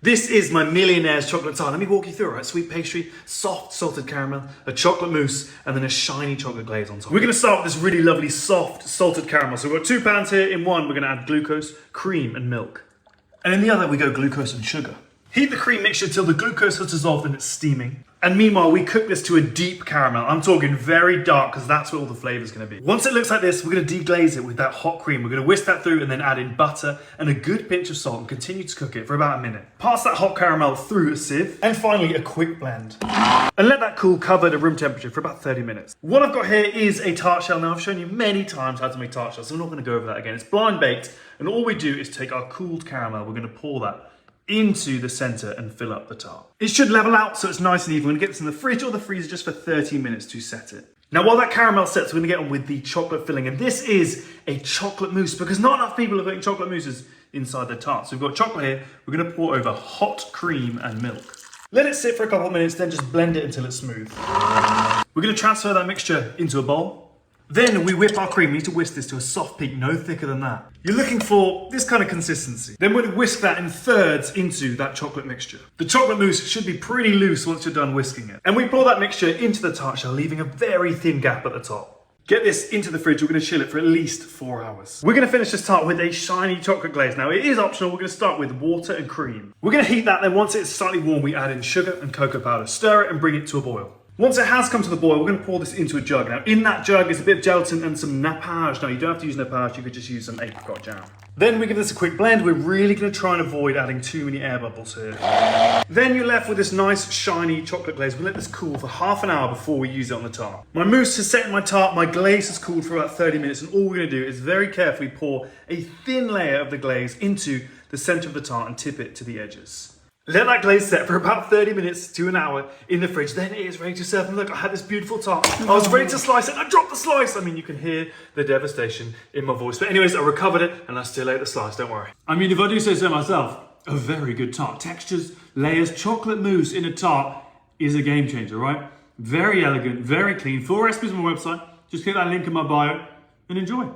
This is my millionaire's chocolate tart. Let me walk you through it, right? Sweet pastry, soft salted caramel, a chocolate mousse, and then a shiny chocolate glaze on top. We're gonna start with this really lovely soft salted caramel. So we've got 2 pounds here. In one, we're gonna add glucose, cream, and milk. And in the other, we go glucose and sugar. Heat the cream mixture till the glucose has dissolved and it's steaming. And meanwhile, we cook this to a deep caramel. I'm talking very dark because that's where all the flavor's gonna be. Once it looks like this, we're gonna deglaze it with that hot cream. We're gonna whisk that through and then add in butter and a good pinch of salt and continue to cook it for about a minute. Pass that hot caramel through a sieve. And finally, a quick blend. And let that cool covered at room temperature for about 30 minutes. What I've got here is a tart shell. Now, I've shown you many times how to make tart shells, so I'm not gonna go over that again. It's blind baked, and all we do is take our cooled caramel, we're gonna pour that into the center and fill up the tart. It should level out so it's nice and even. We're gonna get this in the fridge or the freezer just for 30 minutes to set it. Now, while that caramel sets, we're gonna get on with the chocolate filling. And this is a chocolate mousse because not enough people are putting chocolate mousses inside their tarts. So we've got chocolate here. We're gonna pour over hot cream and milk. Let it sit for a couple of minutes, then just blend it until it's smooth. We're gonna transfer that mixture into a bowl. Then we whip our cream. We need to whisk this to a soft peak, no thicker than that. You're looking for this kind of consistency. Then we're gonna whisk that in thirds into that chocolate mixture. The chocolate mousse should be pretty loose once you're done whisking it. And we pour that mixture into the tart shell, leaving a very thin gap at the top. Get this into the fridge. We're gonna chill it for at least 4 hours. We're gonna finish this tart with a shiny chocolate glaze. Now, it is optional. We're gonna start with water and cream. We're gonna heat that, then once it's slightly warm, we add in sugar and cocoa powder. Stir it and bring it to a boil. Once it has come to the boil, we're going to pour this into a jug. Now, in that jug is a bit of gelatin and some nappage. Now, you don't have to use nappage, you could just use some apricot jam. Then we give this a quick blend. We're really going to try and avoid adding too many air bubbles here. Then you're left with this nice, shiny chocolate glaze. We let this cool for half an hour before we use it on the tart. My mousse has set in my tart. My glaze has cooled for about 30 minutes. And all we're going to do is very carefully pour a thin layer of the glaze into the center of the tart and tip it to the edges. Let that glaze set for about 30 minutes to an hour in the fridge. Then it is ready to serve. And look, I had this beautiful tart. I was ready to slice it and I dropped the slice. I mean, you can hear the devastation in my voice. But anyways, I recovered it and I still ate the slice, don't worry. I mean, if I do say so myself, a very good tart. Textures, layers, chocolate mousse in a tart is a game changer, right? Very elegant, very clean. Full recipes on my website. Just click that link in my bio and enjoy.